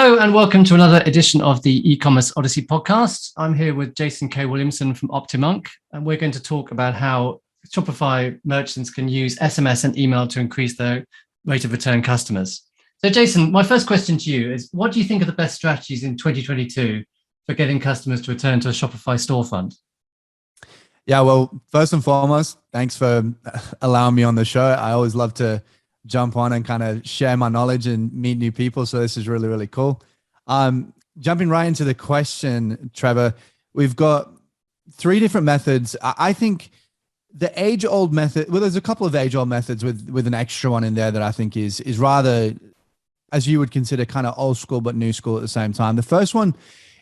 Hello and welcome to another edition of the E-commerce Odyssey podcast. I'm here with Jason K. Williamson from Optimonk, and we're going to talk about how Shopify merchants can use SMS and email to increase their rate of return customers. So Jason, my first question to you is, what do you think are the best strategies in 2022 for getting customers to return to a Shopify storefront? Yeah, well, first and foremost, thanks for allowing me on the show. I always love to jump on and kind of share my knowledge and meet new people. So this is really, really cool. Jumping right into the question, Trevor, we've got three different methods. I think the age-old method, well, there's a couple of age-old methods with an extra one in there that I think is rather, as you would consider, kind of old school, but new school at the same time. The first one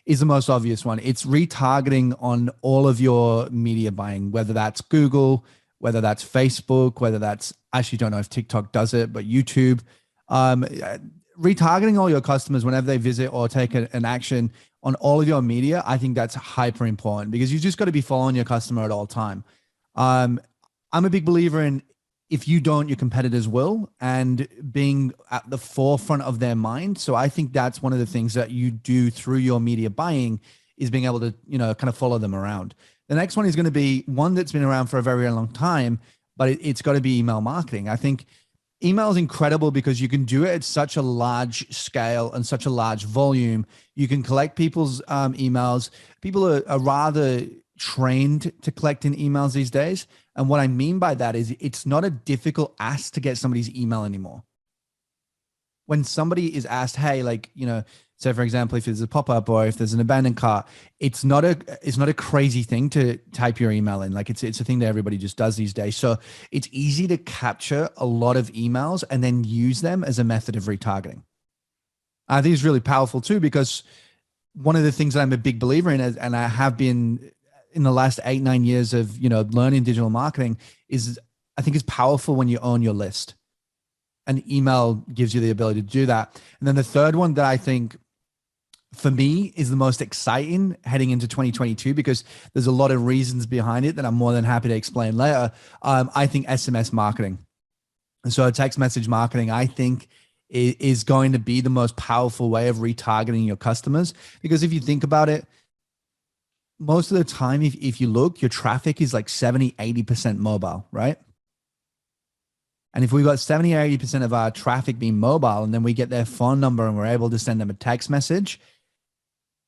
is the most obvious one. It's retargeting on all of your media buying, whether that's Google, whether that's Facebook, whether that's, I actually don't know if TikTok does it, but YouTube. Retargeting all your customers whenever they visit or take an action on all of your media, I think that's hyper important because you just got to be following your customer at all time. I'm a big believer in if you don't, your competitors will, and being at the forefront of their mind. So I think that's one of the things that you do through your media buying is being able to, kind of follow them around. The next one is going to be one that's been around for a very, very long time, but it's got to be email marketing. I think email is incredible because you can do it at such a large scale and such a large volume. You can collect people's emails. People are rather trained to collecting emails these days. And what I mean by that is it's not a difficult ask to get somebody's email anymore. When somebody is asked, hey, so for example, if there's a pop-up or if there's an abandoned cart, it's not a crazy thing to type your email in. Like it's a thing that everybody just does these days. So it's easy to capture a lot of emails and then use them as a method of retargeting. I think it's really powerful too, because one of the things that I'm a big believer in, and I have been in the last 8-9 years of, learning digital marketing, is I think it's powerful when you own your list. And email gives you the ability to do that. And then the third one that I think for me is the most exciting heading into 2022, because there's a lot of reasons behind it that I'm more than happy to explain later. I think SMS marketing. And so text message marketing, I think, is going to be the most powerful way of retargeting your customers. Because if you think about it, most of the time, if you look, your traffic is like 70, 80% mobile, right? And if we've got 70 or 80% of our traffic being mobile, and then we get their phone number and we're able to send them a text message,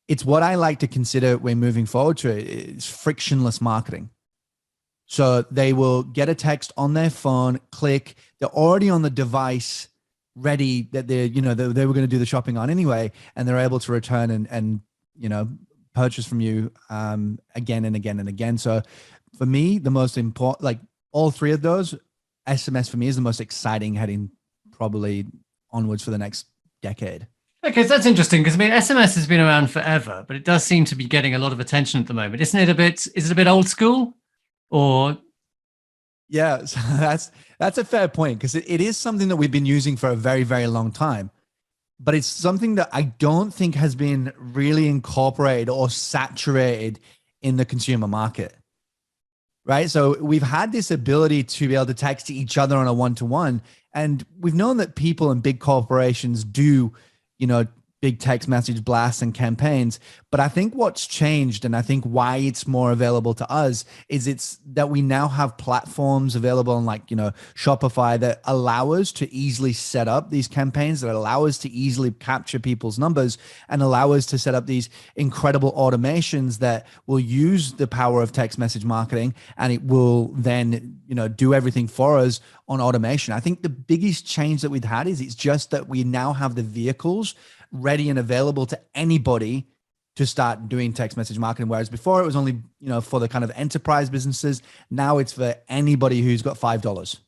it's what I like to consider when moving forward to it is frictionless marketing. So they will get a text on their phone, click, they're already on the device ready that they were going to do the shopping on anyway, and they're able to return and purchase from you again and again and again. So for me, the most important, like all three of those, SMS for me is the most exciting heading probably onwards for the next decade. Okay, so that's interesting because SMS has been around forever, but it does seem to be getting a lot of attention at the moment. Is it a bit old school or? Yeah, so that's a fair point because it is something that we've been using for a very, very long time, but it's something that I don't think has been really incorporated or saturated in the consumer market. Right. So we've had this ability to be able to text to each other on a one-to-one. And we've known that people in big corporations do, big text message blasts and campaigns. But I think what's changed, and I think why it's more available to us, is it's that we now have platforms available on Shopify that allow us to easily set up these campaigns, that allow us to easily capture people's numbers and allow us to set up these incredible automations that will use the power of text message marketing, and it will then, do everything for us on automation. I think the biggest change that we've had is it's just that we now have the vehicles ready and available to anybody to start doing text message marketing. Whereas before it was only, for the kind of enterprise businesses. Now it's for anybody who's got $5. Does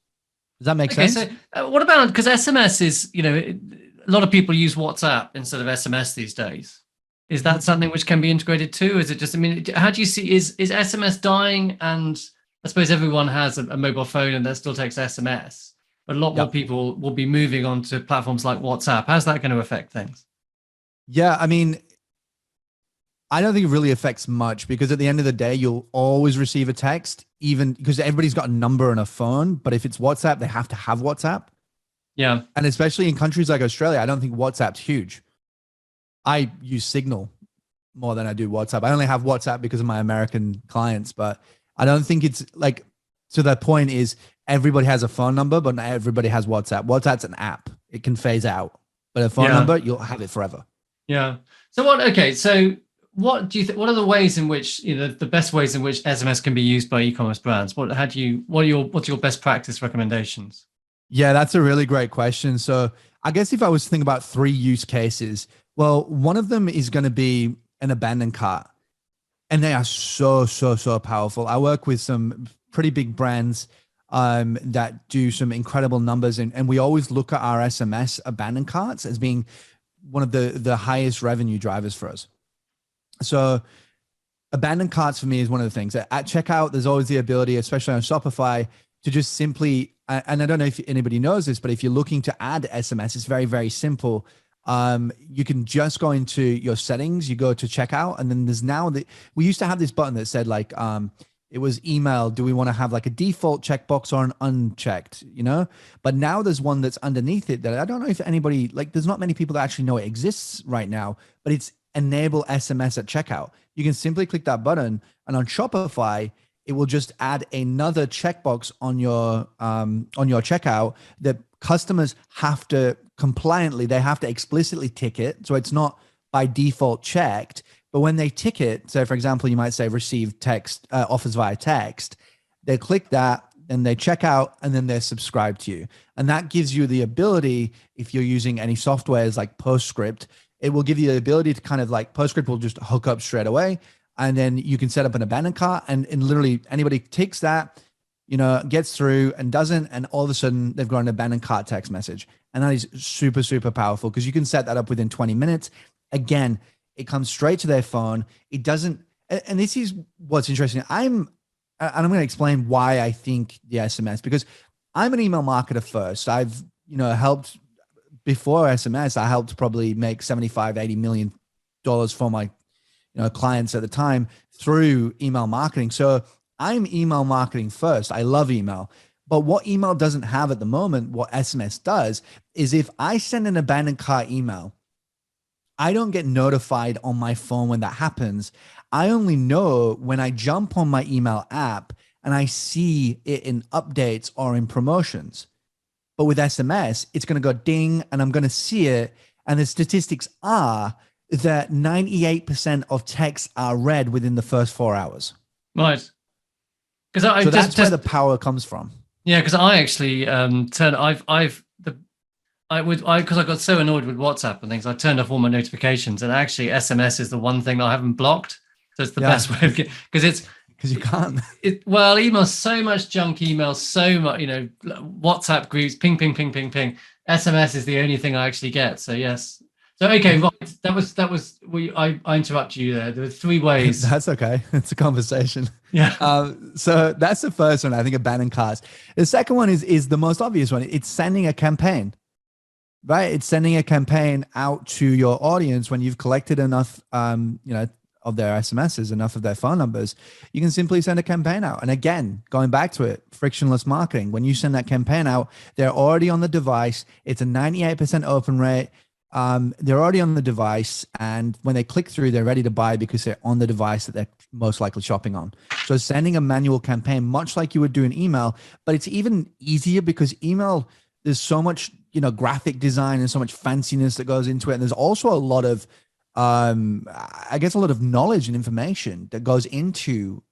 that make sense? So what about, because SMS is, a lot of people use WhatsApp instead of SMS these days. Is that something which can be integrated too? Is it just, how do you see, is SMS dying? And I suppose everyone has a mobile phone and that still takes SMS, but a lot more people will be moving on to platforms like WhatsApp. How's that going to affect things? Yeah, I don't think it really affects much because at the end of the day, you'll always receive a text, even because everybody's got a number and a phone. But if it's WhatsApp, they have to have WhatsApp. Yeah. And especially in countries like Australia, I don't think WhatsApp's huge. I use Signal more than I do WhatsApp. I only have WhatsApp because of my American clients, but I don't think it's like, so that point is everybody has a phone number, but not everybody has WhatsApp. WhatsApp's an app. It can phase out, but a phone number, you'll have it forever. Yeah. So what do you think, what are the ways in which, the best ways in which SMS can be used by e-commerce brands? What's your best practice recommendations? Yeah, that's a really great question. So I guess if I was to think about 3 use cases, well, one of them is going to be an abandoned cart. And they are so powerful. I work with some pretty big brands that do some incredible numbers. And we always look at our SMS abandoned carts as being one of the highest revenue drivers for us. So abandoned carts for me is one of the things. At checkout, there's always the ability, especially on Shopify, to just simply, and I don't know if anybody knows this, but if you're looking to add SMS, it's very, very simple. You can just go into your settings, you go to checkout, and then there's now we used to have this button that said like, it was email. Do we want to have like a default checkbox or an unchecked, but now there's one that's underneath it that I don't know if anybody, like there's not many people that actually know it exists right now, but it's enable SMS at checkout. You can simply click that button, and on Shopify, it will just add another checkbox on your checkout that customers have to compliantly, they have to explicitly tick it. So it's not by default checked, but when they tick it, so for example, you might say receive text, offers via text, they click that and they check out and then they're subscribed to you. And that gives you the ability, if you're using any softwares like Postscript, it will give you the ability to kind of like Postscript will just hook up straight away. And then you can set up an abandoned cart and literally anybody ticks that, gets through and doesn't, and all of a sudden they've got an abandoned cart text message. And that is super powerful because you can set that up within 20 minutes. Again, it comes straight to their phone. It doesn't, and this is what's interesting. I'm going to explain why I think the SMS, because I'm an email marketer first. I've, helped before SMS, I helped probably make $75-80 million for my clients at the time through email marketing. So I'm email marketing first. I love email. But what email doesn't have at the moment, what SMS does, is if I send an abandoned cart email, I don't get notified on my phone when that happens. I only know when I jump on my email app and I see it in updates or in promotions. But with SMS, it's going to go ding and I'm going to see it. And the statistics are that 98% of texts are read within the first 4 hours. Right. Because that's where the power comes from. Yeah, because I actually because I got so annoyed with WhatsApp and things, I turned off all my notifications, and actually SMS is the one thing that I haven't blocked. So it's the best way of because you can't. Email, so much junk email, so much, WhatsApp groups, ping. SMS is the only thing I actually get. So yes. So okay, right. I interrupted you there. There were 3 ways. That's okay. It's a conversation. Yeah. So that's the first one. I think abandoned carts. The second one is the most obvious one. It's sending a campaign, right? It's sending a campaign out to your audience when you've collected enough, of their SMSs, enough of their phone numbers. You can simply send a campaign out. And again, going back to it, frictionless marketing. When you send that campaign out, they're already on the device. It's a 98% open rate. They're already on the device, and when they click through, they're ready to buy because they're on the device that they're most likely shopping on. So sending a manual campaign, much like you would do an email, but it's even easier because email, there's so much, graphic design and so much fanciness that goes into it. And there's also a lot of, I guess, a lot of knowledge and information that goes into,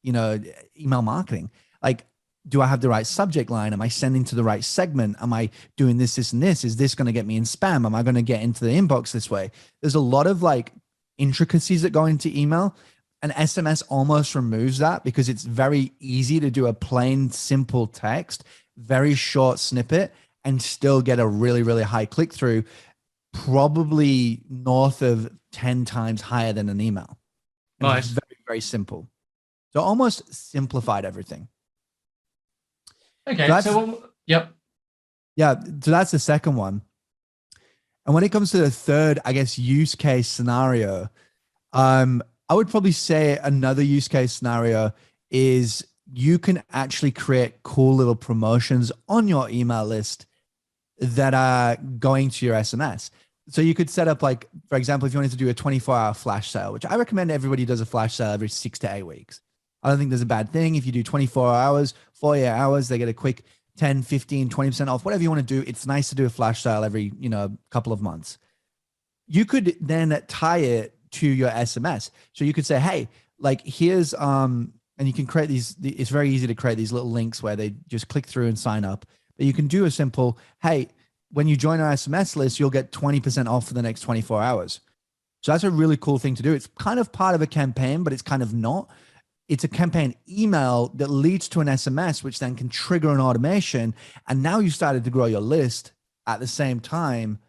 email marketing. Like, do I have the right subject line? Am I sending to the right segment? Am I doing this, and this? Is this going to get me in spam? Am I going to get into the inbox this way? There's a lot of like intricacies that go into email, and SMS almost removes that because it's very easy to do a plain, simple text, very short snippet, and still get a really, really high click through, probably north of 10 times higher than an email. And it's very, very simple. So almost simplified everything. Okay. Yep. Yeah. So that's the second one. And when it comes to the third, I guess, use case scenario, I would probably say another use case scenario is you can actually create cool little promotions on your email list that are going to your SMS. So you could set up like, for example, if you wanted to do a 24-hour flash sale, which I recommend everybody does a flash sale every 6 to 8 weeks. I don't think there's a bad thing. If you do 24 hours, 48 hours, they get a quick 10, 15, 20% off, whatever you want to do. It's nice to do a flash sale every, couple of months. You could then tie it to your SMS. So you could say, hey, like here's, and you can create these, it's very easy to create these little links where they just click through and sign up. But you can do a simple, hey, when you join our SMS list, you'll get 20% off for the next 24 hours. So that's a really cool thing to do. It's kind of part of a campaign, but it's kind of not. It's a campaign email that leads to an SMS, which then can trigger an automation. And now you started to grow your list at the same time.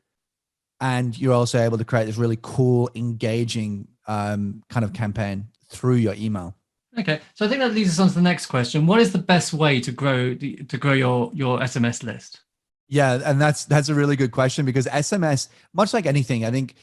And you're also able to create this really cool, engaging kind of campaign through your email. Okay, so I think that leads us on to the next question. What is the best way to grow your SMS list? Yeah, and that's a really good question, because SMS, much like anything, I think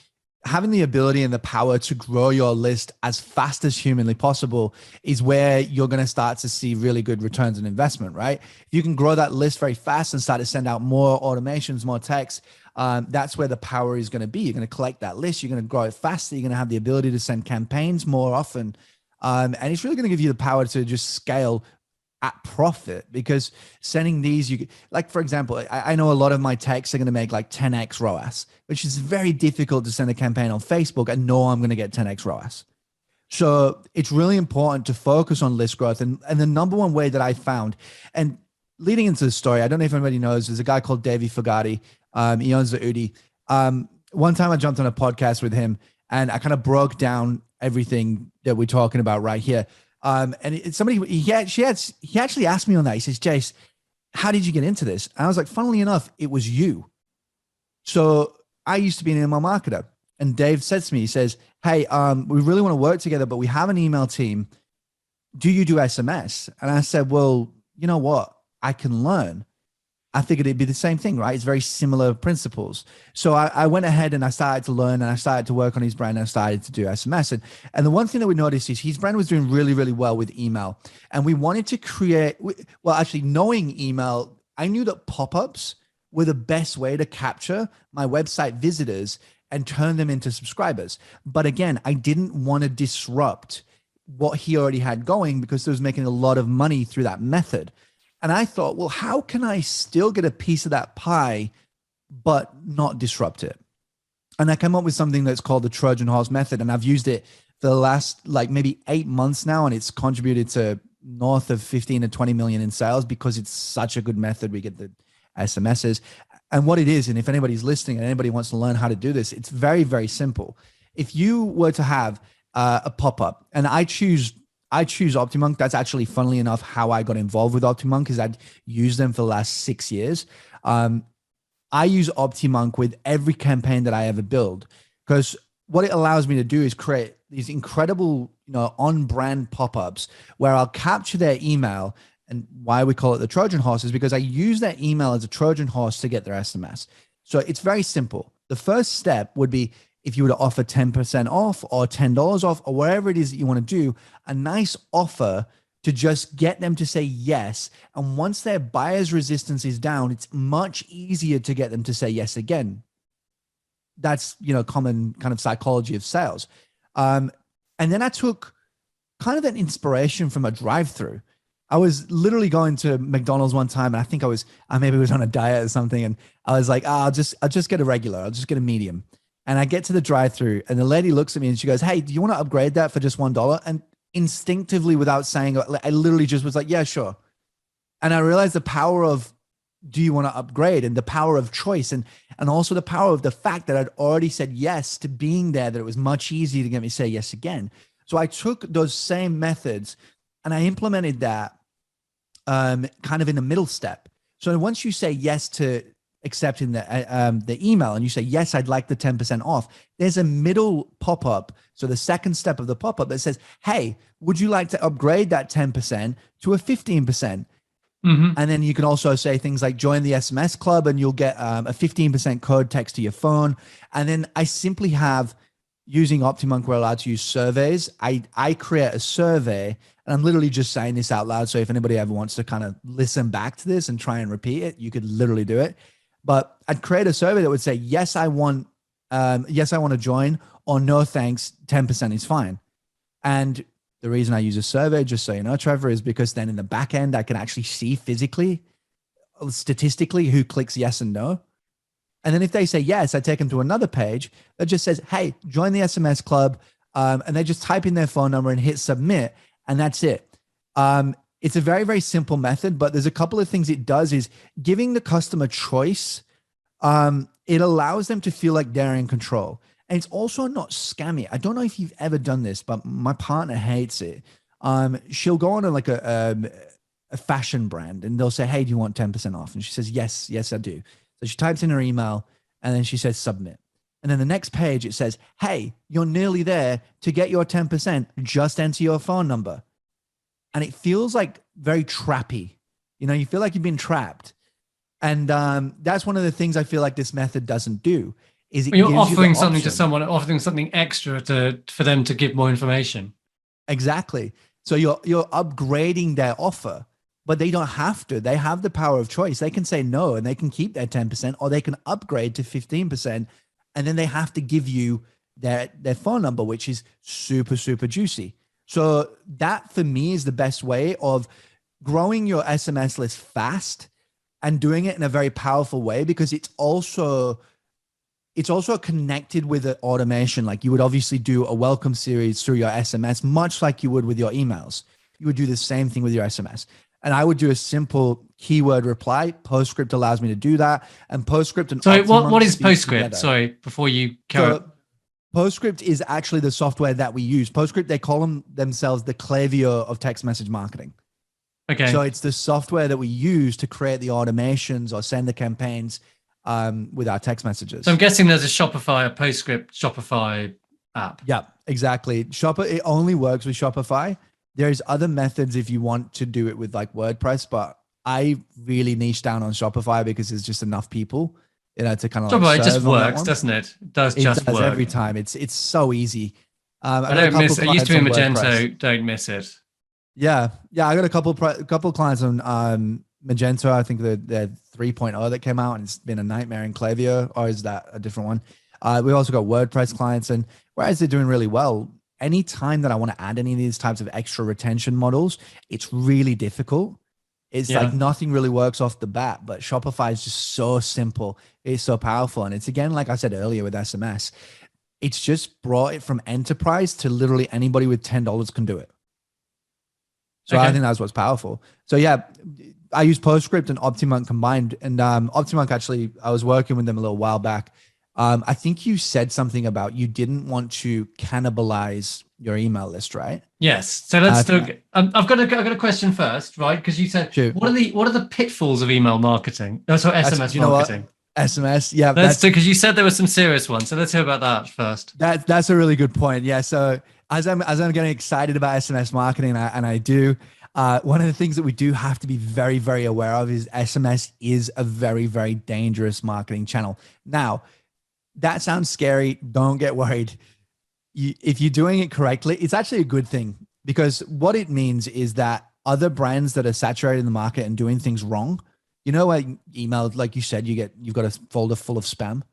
having the ability and the power to grow your list as fast as humanly possible is where you're going to start to see really good returns on investment, right? If you can grow that list very fast and start to send out more automations, more text, that's where the power is going to be. You're going to collect that list. You're going to grow it faster. You're going to have the ability to send campaigns more often. And it's really going to give you the power to just scale at profit, because sending these, like, for example, I know a lot of my texts are going to make like 10x ROAS, which is very difficult to send a campaign on Facebook and know I'm going to get 10x ROAS. So it's really important to focus on list growth. And the number one way that I found, and leading into the story, I don't know if anybody knows, there's a guy called Davey Fogati. He owns the Udi. One time I jumped on a podcast with him and I kind of broke down everything that we're talking about right here. And he actually asked me on that. He says, Jace, how did you get into this? And I was like, funnily enough, it was you. So I used to be an email marketer, and Dave said to me, he says, hey, we really want to work together, but we have an email team. Do you do SMS? And I said, well, you know what? I can learn. I figured it'd be the same thing, right? It's very similar principles. So I went ahead and I started to learn, and I started to work on his brand, and I started to do SMS. And the one thing that we noticed is his brand was doing really, really well with email. And we wanted to create, well, actually knowing email, I knew that pop-ups were the best way to capture my website visitors and turn them into subscribers. But again, I didn't want to disrupt what he already had going, because he was making a lot of money through that method. And I thought, well, how can I still get a piece of that pie, but not disrupt it? And I came up with something that's called the Trojan Horse method. And I've used it for the last like maybe 8 months now. And it's contributed to north of 15 to 20 million in sales, because it's such a good method. We get the SMSs. And what it is, and if anybody's listening and anybody wants to learn how to do this, it's very, very simple. If you were to have a pop-up, and I choose OptiMonk. That's actually, funnily enough, how I got involved with OptiMonk, because I'd used them for the last 6 years. I use OptiMonk with every campaign that I ever build, because what it allows me to do is create these incredible, on-brand pop-ups where I'll capture their email. And why we call it the Trojan Horse is because I use that email as a Trojan horse to get their SMS. So it's very simple. The first step would be, if you were to offer 10% off or $10 off or whatever it is that you want to do, a nice offer to just get them to say yes. And once their buyer's resistance is down, it's much easier to get them to say yes again. That's, common kind of psychology of sales. And then I took kind of an inspiration from a drive-through. I was literally going to McDonald's one time, and I think I maybe was on a diet or something. And I was like, I'll just get a regular. I'll just get a medium. And I get to the drive-through, and the lady looks at me and she goes, hey, do you want to upgrade that for just $1? And instinctively, without saying, I literally just was like, yeah, sure. And I realized the power of, do you want to upgrade, and the power of choice, and also the power of the fact that I'd already said yes to being there, that it was much easier to get me to say yes again. So I took those same methods and I implemented that kind of in the middle step. So once you say yes to accepting the email, and you say, yes, I'd like the 10% off, there's a middle pop-up. So the second step of the pop-up that says, hey, would you like to upgrade that 10% to a 15%? Mm-hmm. And then you can also say things like join the SMS club, and you'll get a 15% code text to your phone. And then I simply have, using OptiMonk, we're allowed to use surveys. I create a survey, and I'm literally just saying this out loud. So if anybody ever wants to kind of listen back to this and try and repeat it, you could literally do it. But I'd create a survey that would say, yes, I want yes, I want to join, or no, thanks, 10% is fine. And the reason I use a survey, just so you know, Trevor, is because then in the back end, I can actually see physically, statistically, who clicks yes and no. And then if they say yes, I take them to another page that just says, hey, join the SMS club. And they just type in their phone number and hit submit, and that's it. It's a very, very simple method, but there's a couple of things it does is giving the customer choice. It allows them to feel like they're in control. And it's also not scammy. I don't know if you've ever done this, but my partner hates it. She'll go on like a fashion brand and they'll say, hey, do you want 10% off? And she says, yes, I do. So she types in her email and then she says submit. And then the next page, it says, hey, you're nearly there. To get your 10%, just enter your phone number. And it feels like very trappy. You know, you feel like you've been trapped. And that's one of the things I feel like this method doesn't do. Is it you're offering something to someone, offering something extra for them to give more information. Exactly. So you're upgrading their offer, but they don't have to. They have the power of choice. They can say no and they can keep their 10%, or they can upgrade to 15%. And then they have to give you their phone number, which is super, super juicy. So that for me is the best way of growing your SMS list fast and doing it in a very powerful way, because it's also connected with an automation. Like you would obviously do a welcome series through your SMS, much like you would with your emails. You would do the same thing with your SMS. And I would do a simple keyword reply. Postscript allows me to do that. And Postscript and so what is Postscript? Together. Sorry, before you carry on. Postscript is actually the software that we use. Postscript, they call themselves the Klaviyo of text message marketing. Okay. So it's the software that we use to create the automations or send the campaigns with our text messages. So I'm guessing there's a Shopify, a Postscript Shopify app. Yeah, exactly. It only works with Shopify. There's other methods if you want to do it with like WordPress, but I really niche down on Shopify because there's just enough people, you know, to kind of Shopify just works, doesn't it? It does work every time. It's so easy. I don't miss it. It used to be Magento. Don't miss it. Yeah. I got a couple clients on Magento. I think the 3.0 that came out, and it's been a nightmare in Klaviyo. Or is that a different one? We also got WordPress clients, and whereas they're doing really well, anytime that I want to add any of these types of extra retention models, it's really difficult. It's like nothing really works off the bat, but Shopify is just so simple. It's so powerful. And it's, again, like I said earlier with SMS, it's just brought it from enterprise to literally anybody with $10 can do it. So I think that's what's powerful. So yeah, I use Postscript and Optimonk combined. And Optimonk, actually, I was working with them a little while back. I think you said something about you didn't want to cannibalize your email list, right? Yes. So let's do. I've got a question first, right? Because you said, sure. What are the pitfalls of email marketing? Oh, sorry, SMS marketing. SMS, yeah. Let's do, because you said there were some serious ones. So let's hear about that first. That's a really good point. Yeah. So as I'm getting excited about SMS marketing, and I do, one of the things that we do have to be very, very aware of is SMS is a very, very dangerous marketing channel. Now, that sounds scary. Don't get worried. If you're doing it correctly, it's actually a good thing, because what it means is that other brands that are saturated in the market and doing things wrong, you know, like email, like you said, you've got a folder full of spam.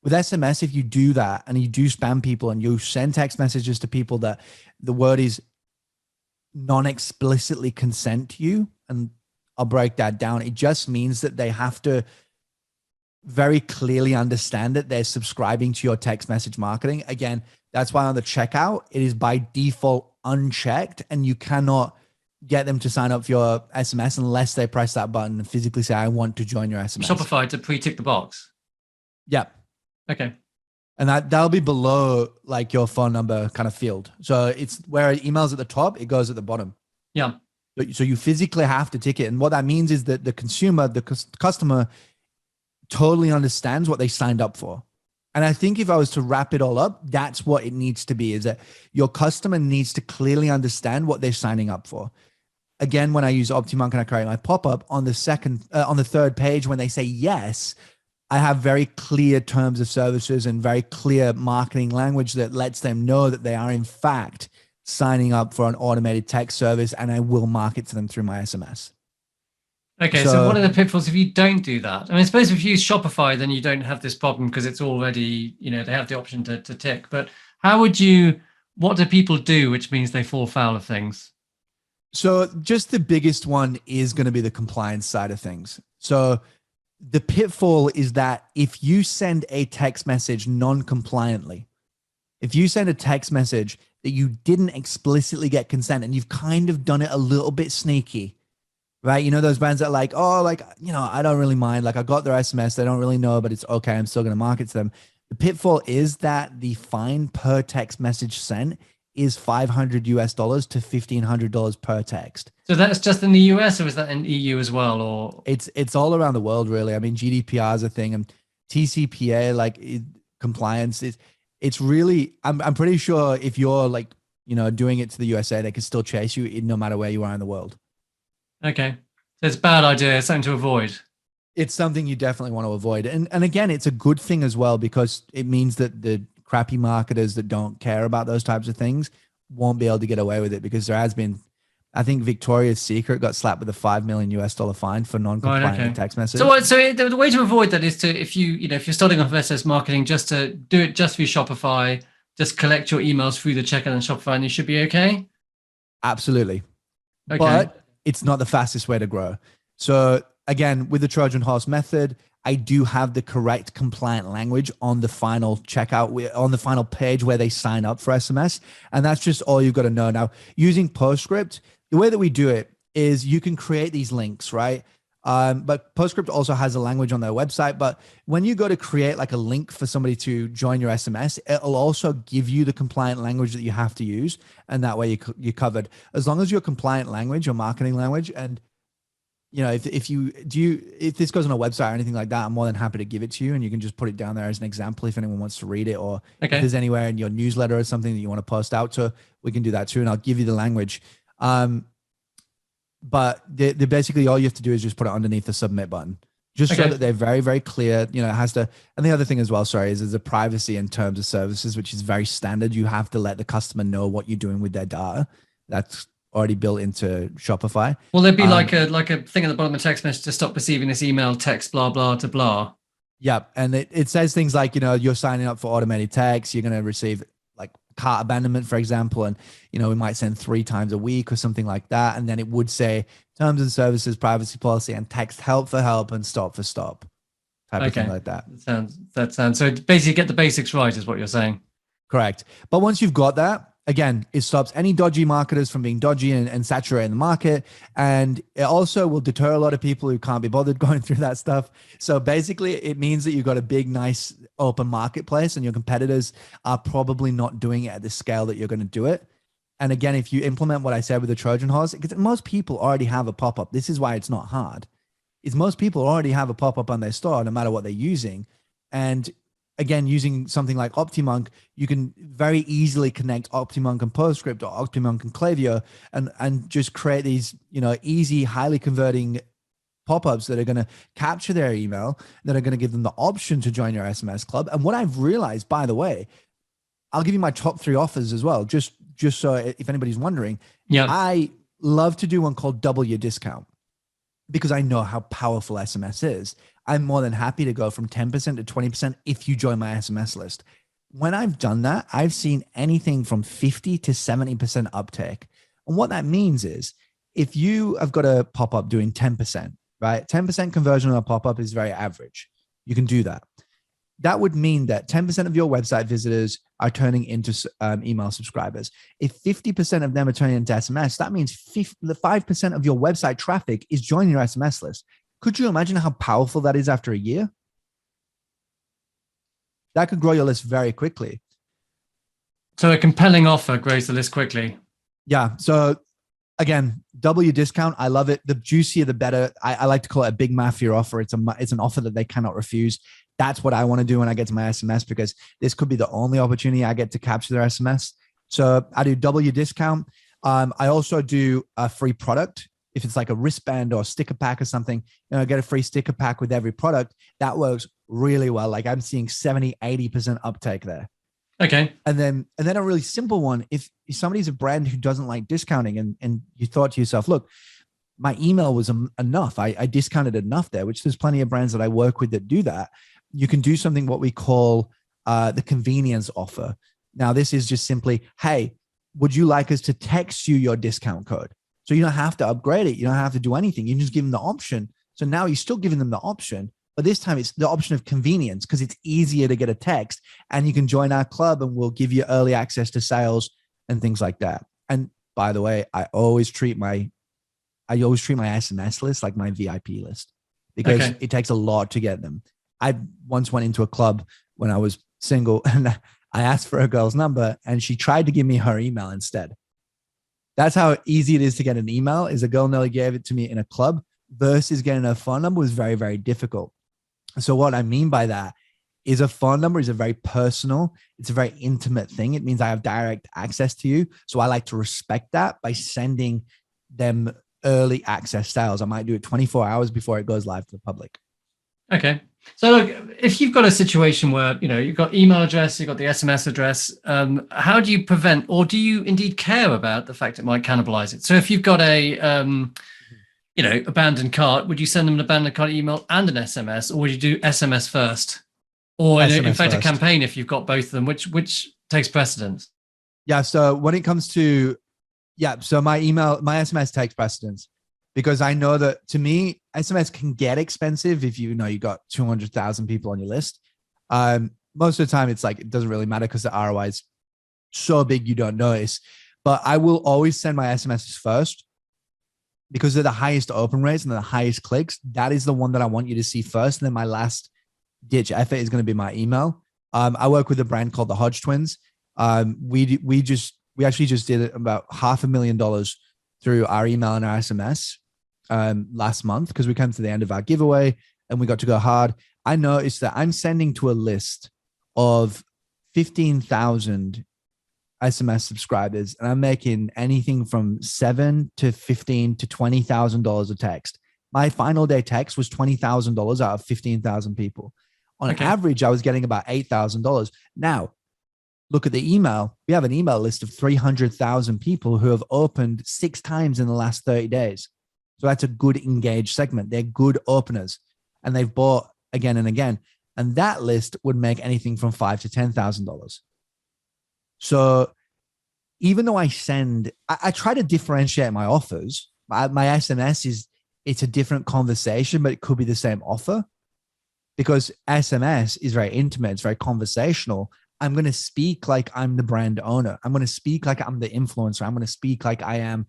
With SMS, if you do that and you do spam people and you send text messages to people that the word is non-explicitly consent to you, and I'll break that down. It just means that they have to very clearly understand that they're subscribing to your text message marketing. Again, that's why on the checkout, it is by default unchecked, and you cannot get them to sign up for your SMS unless they press that button and physically say, I want to join your SMS. Shopify to pre-tick the box. Yeah. Okay. And that'll be below like your phone number kind of field. So it's where email's at the top, it goes at the bottom. Yeah. So you physically have to tick it. And what that means is that the consumer, the customer totally understands what they signed up for. And I think if I was to wrap it all up, that's what it needs to be, is that your customer needs to clearly understand what they're signing up for. Again, when I use Optimonk and I create my pop-up on the third page, when they say yes, I have very clear terms of services and very clear marketing language that lets them know that they are in fact signing up for an automated text service, and I will market to them through my SMS. Okay, so what are the pitfalls if you don't do that? I mean, I suppose if you use Shopify, then you don't have this problem because it's already, they have the option to tick. But what do people do, which means they fall foul of things? So just the biggest one is going to be the compliance side of things. So the pitfall is that if you send a text message non-compliantly, if you send a text message that you didn't explicitly get consent and you've kind of done it a little bit sneaky, right? You know, those brands that are like, oh, like, I don't really mind. Like I got their SMS. They don't really know, but it's okay. I'm still going to market to them. The pitfall is that the fine per text message sent is $500 US to $1,500 per text. So that's just in the US, or is that in EU as well? Or it's all around the world, really. I mean, GDPR is a thing, and TCPA, compliance is. It's really. I'm pretty sure if you're doing it to the USA, they can still chase you no matter where you are in the world. Okay, so it's a bad idea. It's something to avoid. It's something you definitely want to avoid, and again, it's a good thing as well because it means that the crappy marketers that don't care about those types of things won't be able to get away with it, because there has been, I think Victoria's Secret got slapped with a $5 million US fine for non-compliant text message. So the way to avoid that is to, if you're starting off SMS marketing, just to do it just through Shopify, just collect your emails through the checkout on Shopify and you should be okay. Absolutely. Okay. But it's not the fastest way to grow. So again, with the Trojan Horse method, I do have the correct compliant language on the final checkout, on the final page where they sign up for SMS. And that's just all you've got to know. Now, using Postscript, the way that we do it is you can create these links, right? But Postscript also has a language on their website. But when you go to create like a link for somebody to join your SMS, it'll also give you the compliant language that you have to use. And that way you're covered. As long as your compliant language, your marketing language, and if this goes on a website or anything like that, I'm more than happy to give it to you, and you can just put it down there as an example if anyone wants to read it, or if there's anywhere in your newsletter or something that you want to post out to, we can do that too, and I'll give you the language. But they basically all you have to do is just put it underneath the submit button, just so that they're very, very clear. It has to. And the other thing as well, is there's a privacy in terms of services, which is very standard. You have to let the customer know what you're doing with their data. That's already built into Shopify. Will there be like a thing at the bottom of the text message to stop receiving this email text blah blah to blah? Yeah, and it says things like you're signing up for automated text, you're going to receive like cart abandonment, for example, and we might send 3 times a week or something like that, and then it would say terms and services, privacy policy, and text help for help and stop for stop type of thing like that. That sounds so. Basically, get the basics right is what you're saying. Correct. But once you've got that, again, it stops any dodgy marketers from being dodgy and saturating the market. And it also will deter a lot of people who can't be bothered going through that stuff. So basically, it means that you've got a big, nice open marketplace and your competitors are probably not doing it at the scale that you're going to do it. And again, if you implement what I said with the Trojan Horse, because most people already have a pop-up. This is why it's not hard. Is most people already have a pop-up on their store, no matter what they're using. And again, using something like Optimonk, you can very easily connect Optimonk and Postscript or Optimonk and Klaviyo and just create these, easy, highly converting pop-ups that are going to capture their email, that are going to give them the option to join your SMS club. And what I've realized, by the way, I'll give you my top 3 offers as well, just so if anybody's wondering. Yeah, I love to do one called Double Your Discount because I know how powerful SMS is. I'm more than happy to go from 10% to 20% if you join my SMS list. When I've done that, I've seen anything from 50 to 70% uptake. And what that means is if you have got a pop-up doing 10%, right? 10% conversion on a pop-up is very average. You can do that. That would mean that 10% of your website visitors are turning into email subscribers. If 50% of them are turning into SMS, that means 5% of your website traffic is joining your SMS list. Could you imagine how powerful that is after a year? That could grow your list very quickly. So a compelling offer grows the list quickly. Yeah. So again, double your discount. I love it. The juicier, the better. I like to call it a big mafia offer. It's an offer that they cannot refuse. That's what I want to do when I get to my SMS, because this could be the only opportunity I get to capture their SMS. So I do double your discount. I also do a free product. If it's like a wristband or a sticker pack or something, get a free sticker pack with every product. That works really well. Like I'm seeing 70, 80% uptake there. Okay. And then a really simple one. If somebody's a brand who doesn't like discounting and you thought to yourself, look, my email was enough. I discounted enough there, which there's plenty of brands that I work with that do that. You can do something what we call the convenience offer. Now, this is just simply, hey, would you like us to text you your discount code? So you don't have to upgrade it. You don't have to do anything. You can just give them the option. So now you're still giving them the option, but this time it's the option of convenience because it's easier to get a text, and you can join our club and we'll give you early access to sales and things like that. And by the way, I always treat my SMS list like my VIP list because it takes a lot to get them. I once went into a club when I was single and I asked for a girl's number and she tried to give me her email instead. That's how easy it is to get an email. Is a girl nearly gave it to me in a club versus getting her phone number was very, very difficult. So what I mean by that is a phone number is a very personal, it's a very intimate thing. It means I have direct access to you. So I like to respect that by sending them early access sales. I might do it 24 hours before it goes live to the public. Okay. So look, if you've got a situation where, you've got email address, you've got the SMS address, how do you prevent, or do you indeed care about the fact it might cannibalize it? So if you've got a, abandoned cart, would you send them an abandoned cart email and an SMS, or would you do SMS first? Or in fact, a campaign, if you've got both of them, which takes precedence? Yeah. So when it comes to, so my SMS takes precedence. Because I know that to me, SMS can get expensive if you got 200,000 people on your list. Most of the time, it's like it doesn't really matter because the ROI is so big you don't notice. But I will always send my SMSs first because they're the highest open rates and the highest clicks. That is the one that I want you to see first. And then my last ditch effort is going to be my email. I work with a brand called the Hodge Twins. We actually just did about $500,000 through our email and our SMS. Last month because we came to the end of our giveaway and we got to go hard. I noticed that I'm sending to a list of 15,000 SMS subscribers and I'm making anything from $7,000 to $15,000 to $20,000 a text. My final day text was $20,000 out of 15,000 people. On average, I was getting about $8,000. Now, look at the email. We have an email list of 300,000 people who have opened 6 times in the last 30 days. So that's a good engaged segment. They're good openers and they've bought again and again. And that list would make anything from $5,000 to $10,000. So even though I try to differentiate my offers. My SMS it's a different conversation, but it could be the same offer because SMS is very intimate. It's very conversational. I'm going to speak like I'm the brand owner. I'm going to speak like I'm the influencer. I'm going to speak like I am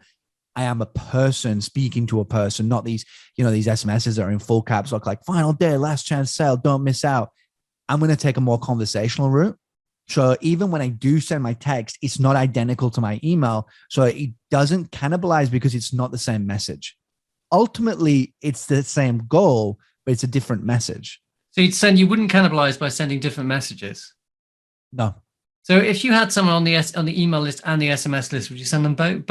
a person speaking to a person, not these SMSs that are in full caps look like final day, last chance sale, don't miss out. I'm going to take a more conversational route. So even when I do send my text, it's not identical to my email. So it doesn't cannibalize because it's not the same message. Ultimately, it's the same goal, but it's a different message. So you wouldn't cannibalize by sending different messages? No. So if you had someone on the email list and the SMS list, would you send them both?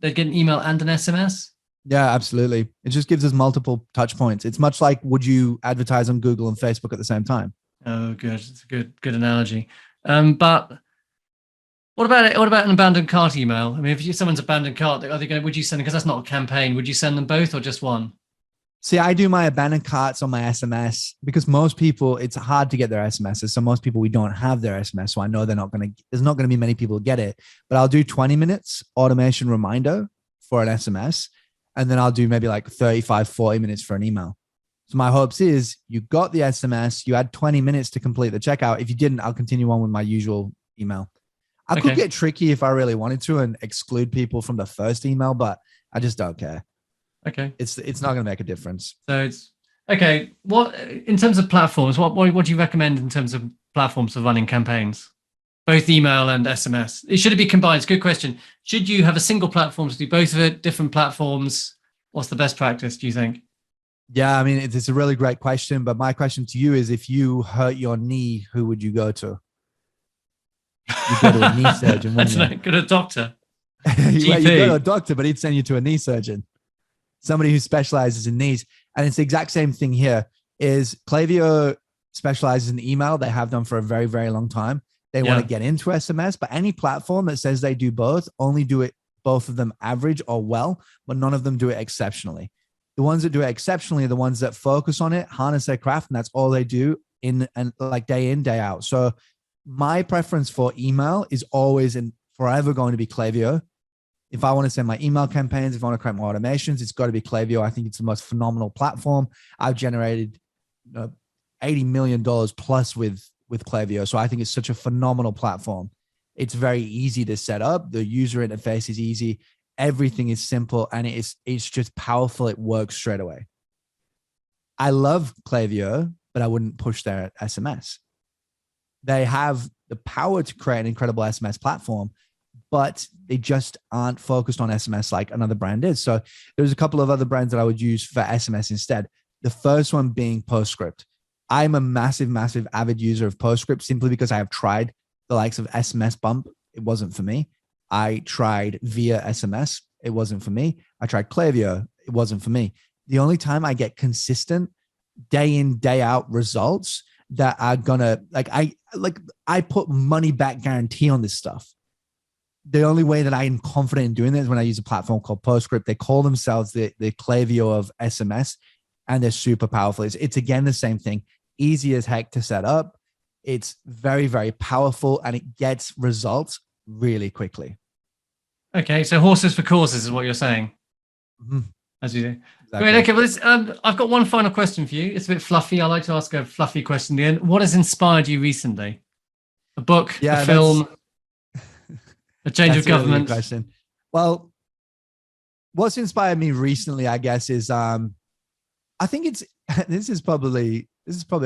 They'd get an email and an SMS? Yeah, absolutely. It just gives us multiple touch points. It's much like, would you advertise on Google and Facebook at the same time? Oh, good. It's a good analogy. But what about an abandoned cart email? I mean, if someone's abandoned cart, would you send them, because that's not a campaign, would you send them both or just one? See, I do my abandoned carts on my SMS because most people, it's hard to get their SMSs. So most people, we don't have their SMS. So I know there's not going to be many people who get it, but I'll do 20 minutes automation reminder for an SMS. And then I'll do maybe like 35, 40 minutes for an email. So my hopes is you got the SMS, you had 20 minutes to complete the checkout. If you didn't, I'll continue on with my usual email. I could get tricky if I really wanted to and exclude people from the first email, but I just don't care. Okay. It's not going to make a difference. So it's okay. What in terms of platforms, what do you recommend in terms of platforms for running campaigns? Both email and SMS. Should it be combined? It's a good question. Should you have a single platform to do both of it, different platforms? What's the best practice, do you think? Yeah, I mean, it's a really great question, but my question to you is, if you hurt your knee, who would you go to? You go to a knee surgeon, wouldn't you? Go to a doctor. You go to a doctor, but he'd send you to a knee surgeon. Somebody who specializes in knees. And it's the exact same thing here. Is Klaviyo specializes in email. They have done for a very, very long time. They want to get into SMS, but any platform that says they do both, only do it both of them average or well, but none of them do it exceptionally. The ones that do it exceptionally are the ones that focus on it, harness their craft, and that's all they do in day out. So my preference for email is always and forever going to be Klaviyo. If I want to send my email campaigns, if I want to create my automations, it's got to be Klaviyo. I think it's the most phenomenal platform. I've generated $80 million plus with Klaviyo. So I think it's such a phenomenal platform. It's very easy to set up. The user interface is easy. Everything is simple and it's just powerful. It works straight away. I love Klaviyo, but I wouldn't push their SMS. They have the power to create an incredible SMS platform, but they just aren't focused on SMS like another brand is. So there's a couple of other brands that I would use for SMS instead. The first one being Postscript. I'm a massive avid user of Postscript simply because I have tried the likes of SMS Bump. It wasn't for me. I tried via SMS. It wasn't for me. I tried Klaviyo. It wasn't for me. The only time I get consistent day in, day out results that are gonna, I put money back guarantee on this stuff. The only way that I'm confident in doing that is when I use a platform called Postscript. They call themselves the Klaviyo of SMS, and they're super powerful. It's again the same thing. Easy as heck to set up. It's very, very powerful, and it gets results really quickly. Okay, so horses for courses is what you're saying. Mm-hmm. As you do. Exactly. Great. Okay, well, I've got one final question for you. It's a bit fluffy. I like to ask a fluffy question at the end. What has inspired you recently? A book, a film, a change of government? Really good question. Well, what's inspired me recently, I guess, is I think it's this is probably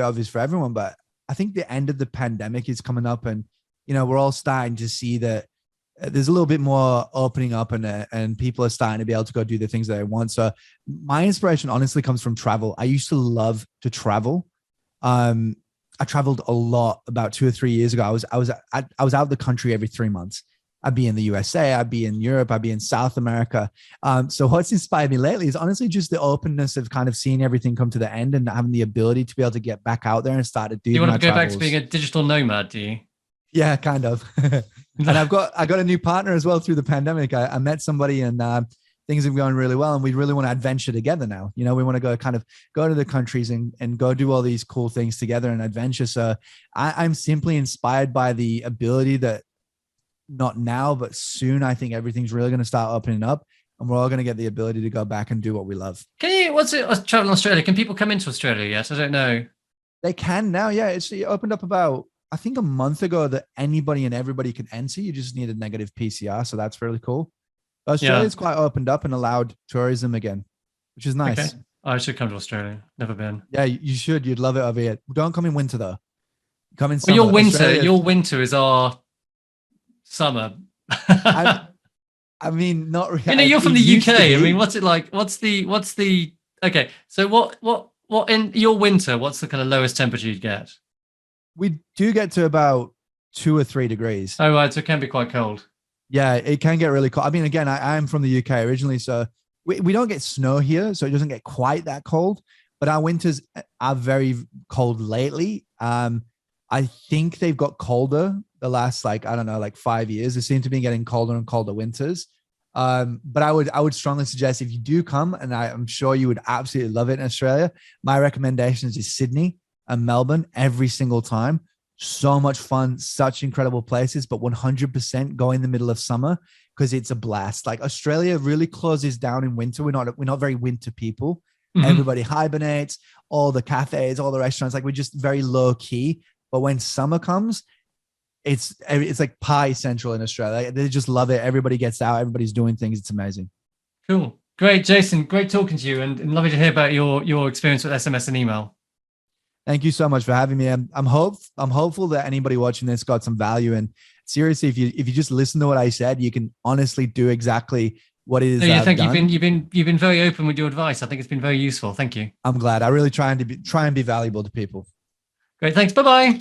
obvious for everyone, but I think the end of the pandemic is coming up, and we're all starting to see that there's a little bit more opening up, and people are starting to be able to go do the things that they want. So my inspiration honestly comes from travel. I used to love to travel. I traveled a lot about 2 or 3 years ago. I was out of the country every 3 months. I'd be in the USA, I'd be in Europe, I'd be in South America. So what's inspired me lately is honestly just the openness of kind of seeing everything come to the end and having the ability to be able to get back out there and start to do. You want to go travels. back to being a digital nomad, do you? Yeah, kind of. And I got a new partner as well through the pandemic. I met somebody and things have gone really well, and we really want to adventure together now. We want to go to the countries and go do all these cool things together and adventure. So I'm simply inspired by the ability that not now, but soon, I think everything's really going to start opening up, and we're all going to get the ability to go back and do what we love. What's it, travel in Australia? Can people come into Australia yet? I don't know. They can now. Yeah. It opened up about, I think, a month ago that anybody and everybody can enter. You just need a negative PCR. So that's really cool. Australia's quite opened up and allowed tourism again, which is nice. Okay. I should come to Australia. Never been. Yeah, you should. You'd love it over here. Don't come in winter though. Come in summer. Well, your winter is our summer. I mean, not really. You're from the UK. I mean, what's it like? What's the okay? So what in your winter? What's the kind of lowest temperature you'd get? We do get to about 2 or 3 degrees. Oh, right. So it can be quite cold. Yeah, it can get really cold. I mean, again, I'm from the UK originally, so we don't get snow here, so it doesn't get quite that cold. But our winters are very cold lately. I think they've got colder the last 5 years. They seem to be getting colder and colder winters. But I would strongly suggest if you do come, and I'm sure you would absolutely love it in Australia, my recommendations is Sydney and Melbourne every single time. So much fun, such incredible places, but 100% go in the middle of summer because it's a blast. Like Australia really closes down in winter. We're not very winter people. Mm-hmm. Everybody hibernates, all the cafes, all the restaurants, we're just very low key. But when summer comes, it's like pie central in Australia. They just love it. Everybody gets out. Everybody's doing things. It's amazing. Cool. Great, Jason. Great talking to you, and lovely to hear about your experience with SMS and email. Thank you so much for having me. I'm hopeful that anybody watching this got some value. And seriously, if you just listen to what I said, you can honestly do exactly what it is. No, thank you. You've been very open with your advice. I think it's been very useful. Thank you. I'm glad. I really try and be valuable to people. Great. Thanks. Bye-bye.